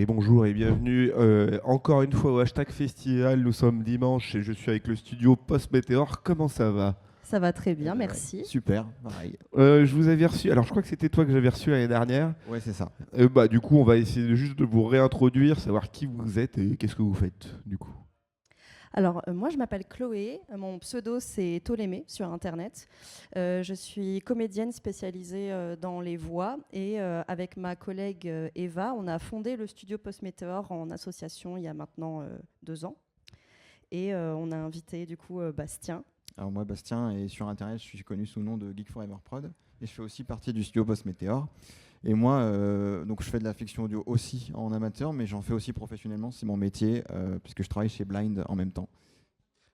Et bonjour et bienvenue encore une fois au Hashtag Festival. Nous sommes dimanche et je suis avec le studio Post Météor. Comment ça va? Ça va très Eh bien, ben ouais. merci. Super, pareil. Je vous avais reçu, alors je crois que c'était toi que j'avais reçu l'année dernière. Ouais, c'est ça. Du coup, on va essayer juste de vous réintroduire, savoir qui vous êtes et qu'est-ce que vous faites du coup. Alors, moi, je m'appelle Chloé. Mon pseudo, c'est Ptolémée sur Internet. Je suis comédienne spécialisée dans les voix. Et avec ma collègue Eva, on a fondé le studio Post Météor en association il y a maintenant 2 ans. Et on a invité, du coup, Bastien. Alors moi, Bastien, et sur Internet, je suis connu sous le nom de Geek Forever Prod. Et je fais aussi partie du studio Post Météor. Et moi, donc je fais de la fiction audio aussi en amateur, mais j'en fais aussi professionnellement, c'est mon métier, puisque je travaille chez Blind en même temps.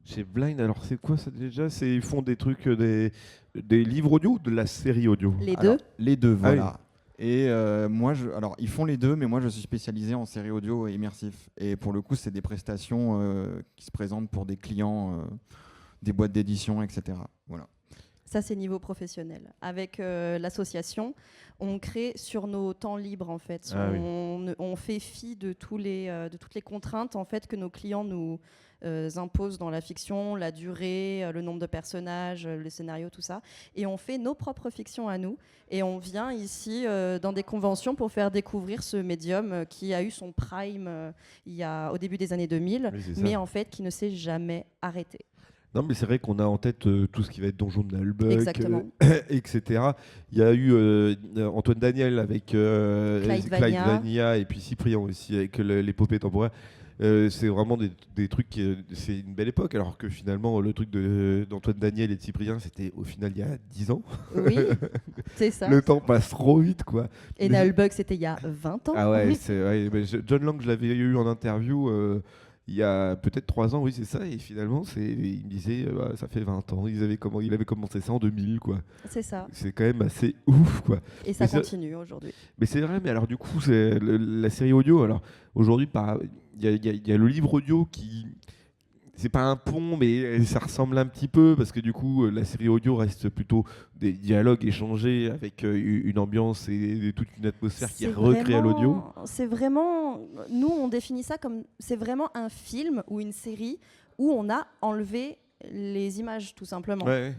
Chez Blind, alors c'est quoi ça déjà? Ils font des trucs, des livres audio ou de la série audio? Les Alors, deux. les deux, Ah voilà. Et moi, alors ils font les deux, mais moi je suis spécialisé en série audio et immersif. Et pour le coup, c'est des prestations qui se présentent pour des clients, des boîtes d'édition, etc. Voilà. Ça, c'est niveau professionnel. Avec l'association, on crée sur nos temps libres, en fait. Ah oui. On fait fi de toutes les contraintes en fait, que nos clients nous imposent dans la fiction, la durée, le nombre de personnages, le scénario, tout ça. Et on fait nos propres fictions à nous. Et on vient ici dans des conventions pour faire découvrir ce médium qui a eu son prime au début des années 2000, Oui, c'est ça. mais en fait qui ne s'est jamais arrêté. Non, mais c'est vrai qu'on a en tête tout ce qui va être Donjon de Nullbuck, Exactement. etc. Il y a eu Antoine Daniel avec Clyde Vania. Vania et puis Cyprien aussi avec l'épopée temporaire. C'est vraiment des trucs, c'est une belle époque, alors que finalement le truc d'Antoine Daniel et de Cyprien, c'était au final il y a 10 ans. Oui, c'est ça. Le temps passe trop vite, quoi. Et Mais- Nullbuck, c'était il y a 20 ans. Ah ouais, John Lang, je l'avais eu en interview il y a peut-être 3 ans, oui, c'est ça. Et finalement, il me disait, ça fait 20 ans. Il avait commencé ça en 2000, quoi. C'est ça. C'est quand même assez ouf, quoi. Et ça Mais ça- continue aujourd'hui. Mais c'est vrai, mais alors du coup, c'est la série audio. Alors aujourd'hui, il y a le livre audio qui. C'est pas un pont, mais ça ressemble un petit peu parce que du coup, la série audio reste plutôt des dialogues échangés avec une ambiance et toute une atmosphère qui est recréée à l'audio. C'est vraiment. Nous, on définit ça comme. C'est vraiment un film ou une série où on a enlevé les images, tout simplement. Ouais.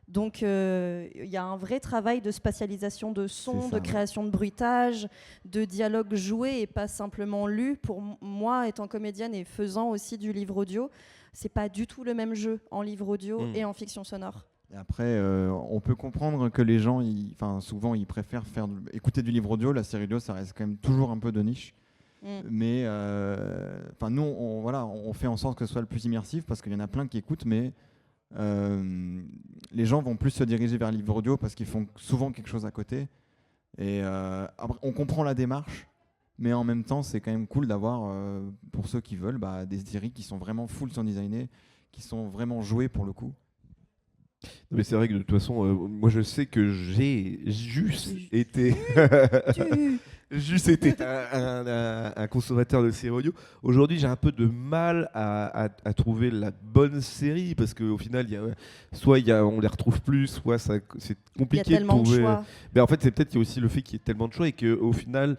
Donc, il y a un vrai travail de spatialisation de son, C'est ça, de ouais. création de bruitage, de dialogue joué et pas simplement lu. Pour moi, étant comédienne et faisant aussi du livre audio, c'est pas du tout le même jeu en livre audio et en fiction sonore. Et après, on peut comprendre que les gens, souvent, ils préfèrent écouter du livre audio. La série audio, ça reste quand même toujours un peu de niche. Mais nous, on fait en sorte que ce soit le plus immersif parce qu'il y en a plein qui écoutent, mais les gens vont plus se diriger vers le livre audio parce qu'ils font souvent quelque chose à côté. Et après, on comprend la démarche, mais en même temps, c'est quand même cool d'avoir, pour ceux qui veulent, des séries qui sont vraiment full sound designées, qui sont vraiment jouées pour le coup. Non, mais c'est vrai que de toute façon, moi je sais que j'ai juste été. Juste été un consommateur de séries audio. Aujourd'hui, j'ai un peu de mal à trouver la bonne série parce qu'au final, on les retrouve plus, soit c'est Il y a compliqué tellement de trouver. choix. Mais en fait, c'est peut-être qu'il y a aussi le fait qu'il y ait tellement de choix et qu'au final,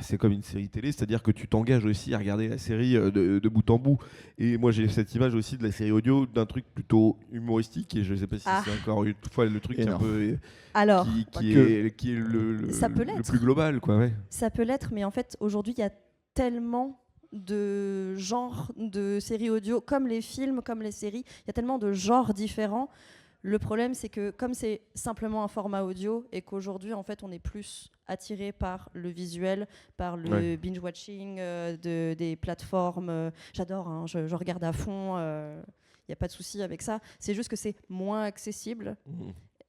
c'est comme une série télé, c'est-à-dire que tu t'engages aussi à regarder la série de bout en bout. Et moi, j'ai cette image aussi de la série audio d'un truc plutôt humoristique et je ne sais pas si c'est encore une fois le truc un peu Alors, qui est Ça peut le l'être. plus global, quoi. Ouais. ça peut l'être, mais en fait, aujourd'hui, il y a tellement de genres de séries audio, comme les films, comme les séries. Il y a tellement de genres différents. Le problème, c'est que comme c'est simplement un format audio et qu'aujourd'hui, en fait, on est plus attiré par le visuel, par le binge-watching des plateformes. J'adore, hein, je regarde à fond. Il n'y a pas de souci avec ça. C'est juste que c'est moins accessible.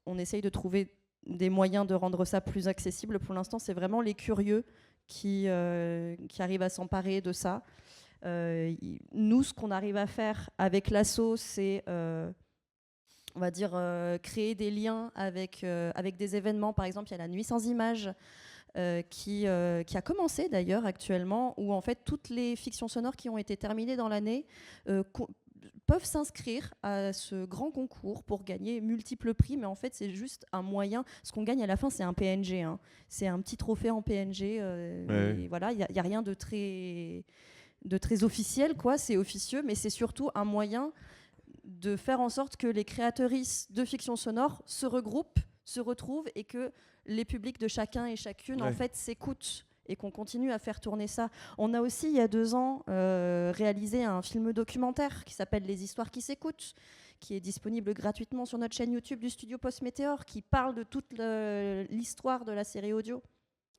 On essaye de trouver des moyens de rendre ça plus accessible. Pour l'instant, c'est vraiment les curieux qui arrivent à s'emparer de ça. Nous, ce qu'on arrive à faire avec l'asso, c'est, on va dire, créer des liens avec des événements. Par exemple, il y a la Nuit sans images qui a commencé d'ailleurs actuellement, où en fait toutes les fictions sonores qui ont été terminées dans l'année peuvent s'inscrire à ce grand concours pour gagner multiples prix, mais en fait c'est juste un moyen. Ce qu'on gagne à la fin, c'est un PNG, hein. C'est un petit trophée en PNG. Et voilà, il y a rien de très officiel, quoi. C'est officieux, mais c'est surtout un moyen de faire en sorte que les créatrices de fiction sonore se regroupent, se retrouvent, et que les publics de chacun et chacune en fait s'écoutent, et qu'on continue à faire tourner ça. On a aussi, il y a 2 ans, réalisé un film documentaire qui s'appelle Les histoires qui s'écoutent, qui est disponible gratuitement sur notre chaîne YouTube du Studio Post Météor, qui parle de toute l'histoire de la série audio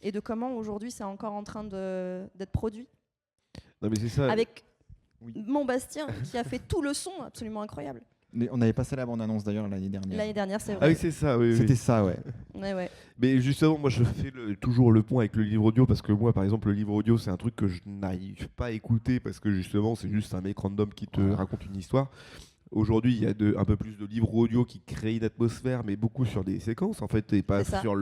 et de comment aujourd'hui c'est encore en train d'être produit. Non, mais c'est ça. Avec mon Bastien qui a fait tout le son absolument incroyable. On avait passé la bande-annonce d'ailleurs l'année dernière. L'année dernière, c'est vrai. Ah oui, c'est ça. Oui, C'était ça, ouais. Ouais. Mais justement, moi, je fais toujours le pont avec le livre audio, parce que moi, par exemple, le livre audio, c'est un truc que je n'arrive pas à écouter, parce que justement, c'est juste un mec random qui te raconte une histoire. Aujourd'hui, il y a un peu plus de livres audio qui créent une atmosphère, mais beaucoup sur des séquences, en fait, et pas sur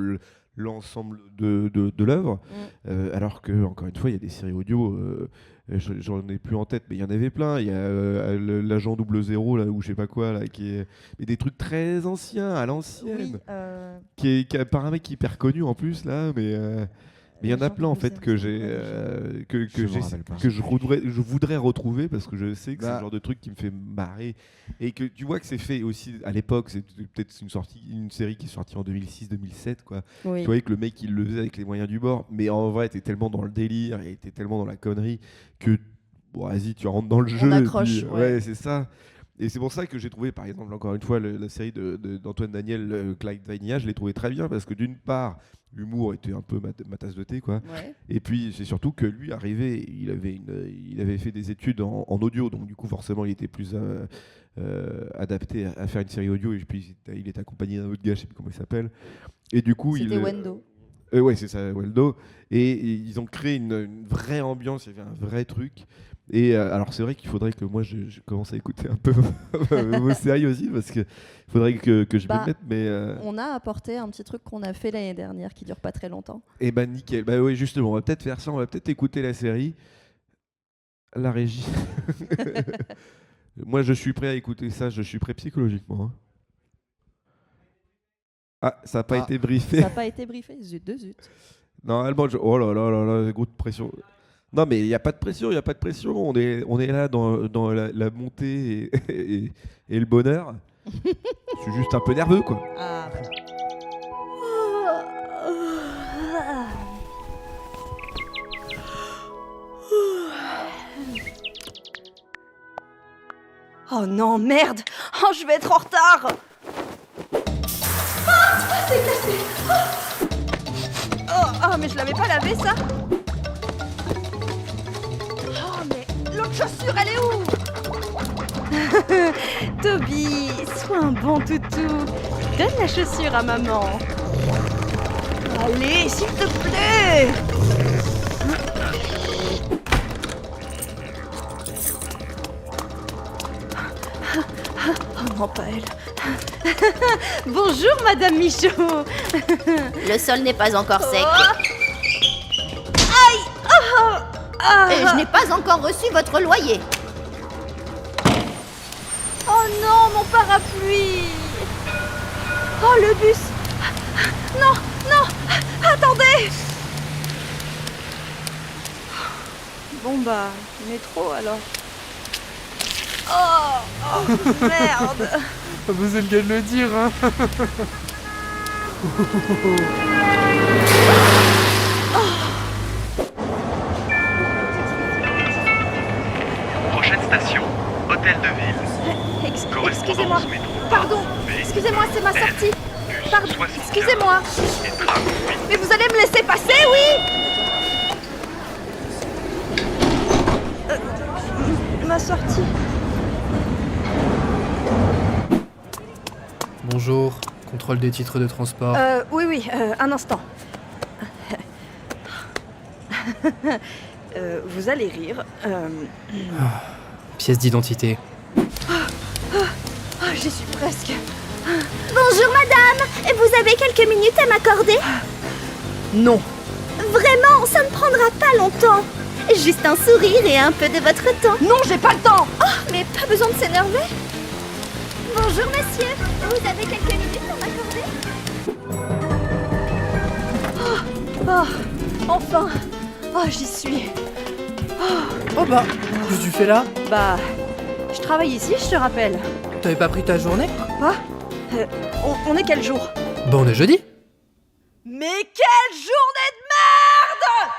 l'ensemble de l'œuvre. Alors que, encore une fois, il y a des séries audio, j'en ai plus en tête, mais il y en avait plein. Il y a l'agent 00, là, ou je sais pas quoi, là, mais des trucs très anciens, à l'ancienne, qui est par un mec hyper connu en plus, là, mais il y en a plein en fait que je voudrais retrouver, parce que je sais que c'est le genre de truc qui me fait marrer, et que tu vois que c'est fait aussi à l'époque. C'est peut-être une série qui est sortie en 2006-2007, quoi. Tu voyais que le mec il le faisait avec les moyens du bord, mais en vrai t'es tellement dans le délire et t'es tellement dans la connerie que vas-y, tu rentres dans le jeu. On accroche. Ouais, c'est ça. Et c'est pour ça que j'ai trouvé, par exemple, encore une fois, la série d'Antoine Daniel, Clyde Vanilla, je l'ai trouvé très bien, parce que d'une part, l'humour était un peu ma tasse de thé, quoi. Et puis c'est surtout que lui, arrivé, il avait fait des études en audio, donc du coup forcément il était plus adapté à faire une série audio, et puis il est accompagné d'un autre gars, je sais plus comment il s'appelle. Et du coup, c'était Wendo. Ouais, c'est ça, Wendo. Et ils ont créé une vraie ambiance, il y avait un vrai truc. Et alors c'est vrai qu'il faudrait que moi je commence à écouter un peu vos séries aussi, parce qu'il faudrait que je m'y mette. Mais on a apporté un petit truc qu'on a fait l'année dernière qui dure pas très longtemps. Et bah nickel. Bah oui, justement, on va peut-être faire ça, on va peut-être écouter la série. La régie. Moi je suis prêt à écouter ça, je suis prêt psychologiquement. Hein. Ah, ça n'a pas été briefé. Ça n'a pas été briefé, zut. Normalement, oh là là, gros de pression. Non, mais il n'y a pas de pression, On est là dans la montée et le bonheur. Je suis juste un peu nerveux, quoi. Ah. Oh non, merde! Oh, je vais être en retard! Ah, c'est cassé! Oh, mais je l'avais pas lavé, ça! Oh, mais l'autre chaussure, elle est où? Toby, sois un bon toutou. Donne la chaussure à maman. Allez, s'il te plaît! Oh non, pas elle. Bonjour, Madame Michaud. Le sol n'est pas encore sec. Aïe! Et je n'ai pas encore reçu votre loyer. Oh non, mon parapluie! Oh, le bus! Non, attendez! Bon bah, métro alors. Oh, merde! Pas besoin de le dire, hein. Prochaine station, Hôtel de Ville. Excusez-moi, pardon, excusez-moi, c'est ma sortie. Pardon, excusez-moi. Mais vous allez me laisser passer, oui? Ma sortie. Bonjour, contrôle des titres de transport. Oui, un instant. Vous allez rire. Pièce d'identité. J'y suis presque. Bonjour madame, vous avez quelques minutes à m'accorder? Non. Vraiment, ça ne prendra pas longtemps. Juste un sourire et un peu de votre temps. Non, j'ai pas le temps. Oh, mais pas besoin de s'énerver. Bonjour monsieur, vous avez quelques minutes à m'accorder? Enfin. Oh, j'y suis. Oh bah, qu'est-ce que tu fais là? Bah, je travaille ici, je te rappelle. T'avais pas pris ta journée? Quoi on est quel jour? Bah on est jeudi. Mais quelle journée de merde!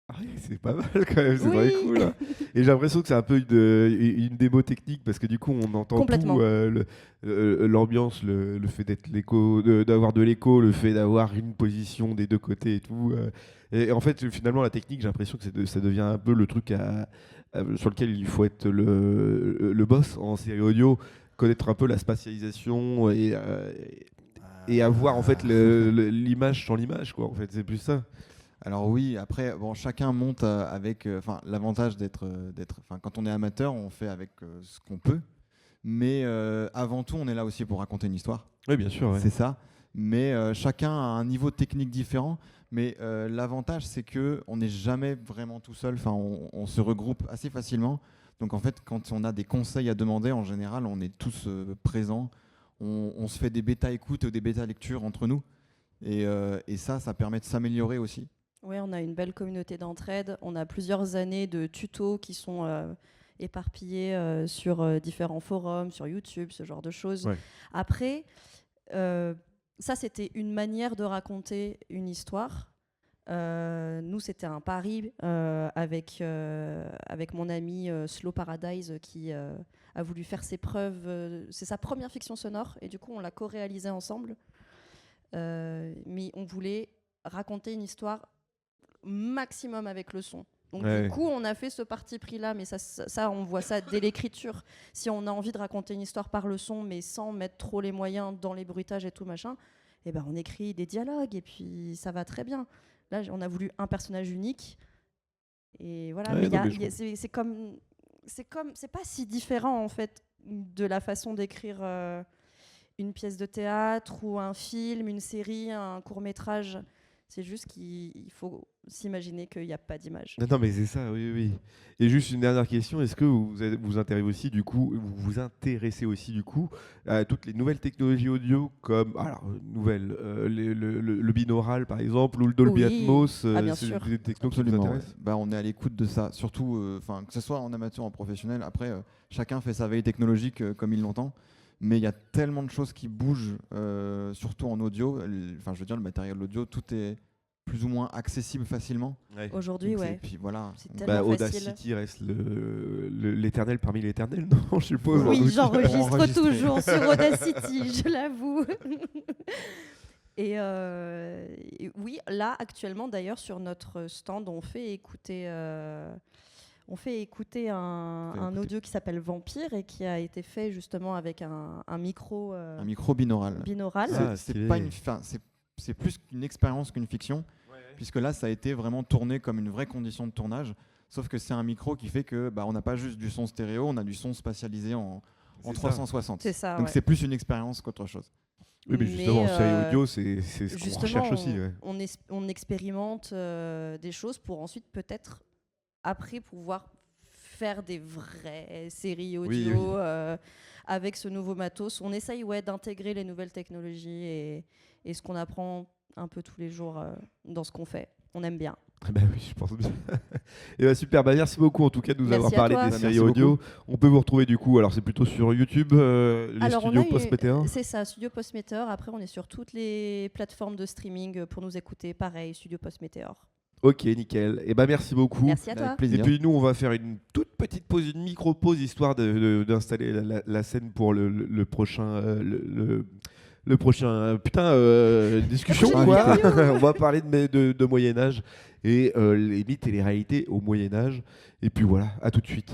Ah oui, c'est pas mal quand même, c'est Oui. vrai cool. Hein. Et j'ai l'impression que c'est un peu une démo technique parce que du coup on entend Complètement. tout, l'ambiance, le fait d'être l'écho, d'avoir de l'écho, le fait d'avoir une position des deux côtés et tout. Et en fait finalement la technique, j'ai l'impression que ça devient un peu le truc sur lequel il faut être le boss en série audio, connaître un peu la spatialisation et avoir en fait l'image sans l'image quoi. En fait c'est plus ça. Alors oui, après, bon, chacun monte avec... l'avantage d'être... quand on est amateur, on fait avec ce qu'on peut. Mais avant tout, on est là aussi pour raconter une histoire. Oui bien sûr. Ouais. C'est ça. Mais chacun a un niveau technique différent. Mais l'avantage, c'est qu'on n'est jamais vraiment tout seul. Enfin, on se regroupe assez facilement. Donc en fait, quand on a des conseils à demander, en général, on est tous présents. On se fait des bêta-écoutes ou des bêta-lectures entre nous. Et ça permet de s'améliorer aussi. Oui, on a une belle communauté d'entraide. On a plusieurs années de tutos qui sont éparpillés sur différents forums, sur YouTube, ce genre de choses. Ouais. Après, ça, c'était une manière de raconter une histoire. Nous, c'était un pari avec mon ami Slow Paradise qui a voulu faire ses preuves. C'est sa première fiction sonore et du coup, on l'a co-réalisée ensemble. Mais on voulait raconter une histoire maximum avec le son. Donc Ouais. du coup, on a fait ce parti pris-là, mais ça, on voit ça dès l'écriture. Si on a envie de raconter une histoire par le son, mais sans mettre trop les moyens dans les bruitages et tout machin, eh ben, on écrit des dialogues et puis ça va très bien. Là, on a voulu un personnage unique. Et voilà, Ouais, mais non, mais c'est pas si différent en fait de la façon d'écrire une pièce de théâtre ou un film, une série, un court-métrage. C'est juste qu'il faut s'imaginer qu'il n'y a pas d'image. Non, mais c'est ça, oui, oui. Et juste une dernière question, est-ce que vous intéressez aussi du coup à toutes les nouvelles technologies audio comme le binaural par exemple ou le Dolby Oui. Atmos, Bien c'est sûr. des technos qui vous Absolument. intéressent? Ouais. On est à l'écoute de ça, surtout que ce soit en amateur ou en professionnel. Après, chacun fait sa veille technologique comme il l'entend. Mais il y a tellement de choses qui bougent, surtout en audio. Le matériel audio, tout est plus ou moins accessible facilement. Ouais. Aujourd'hui, Donc, ouais. et puis voilà. C'est Donc, tellement Audacity facile. reste l'éternel parmi l'éternel, non, je suppose. Oui, Enregistré. j'enregistre Enregistré. toujours sur Audacity, je l'avoue. Et oui, là, actuellement, d'ailleurs, sur notre stand, on fait écouter un audio qui s'appelle Vampire et qui a été fait justement avec un micro un micro binaural. binaural. Ah, C'est stylé. pas c'est plus qu'une expérience qu'une fiction, puisque là, ça a été vraiment tourné comme une vraie condition de tournage. Sauf que c'est un micro qui fait que on n'a pas juste du son stéréo, on a du son spatialisé en C'est 360. C'est ça, Donc ouais. c'est plus une expérience qu'autre chose. Oui, mais justement, Mais, série audio, c'est ce qu'on Justement, recherche aussi. Ouais. on expérimente des choses pour ensuite peut-être après pouvoir faire des vraies séries audio Oui. avec ce nouveau matos. On essaye d'intégrer les nouvelles technologies et ce qu'on apprend un peu tous les jours dans ce qu'on fait. On aime bien. Bah oui, je pense bien. Et super, merci beaucoup en tout cas de nous Merci avoir à parlé toi. des Bah, séries merci audio. On peut vous retrouver du coup, alors c'est plutôt sur YouTube, les Alors, studios Postmétéor. c'est ça, Studio Postmétéor. Après, on est sur toutes les plateformes de streaming pour nous écouter. Pareil, Studio Postmétéor. Ok, nickel. Et merci beaucoup. Merci à toi. Avec Et plaisir. puis nous, on va faire une toute petite pause, une micro-pause, histoire d'installer la scène pour le prochain... le prochain discussion Prochaine quoi. interview. On va parler de Moyen-Âge et les mythes et les réalités au Moyen-Âge. Et puis voilà, à tout de suite.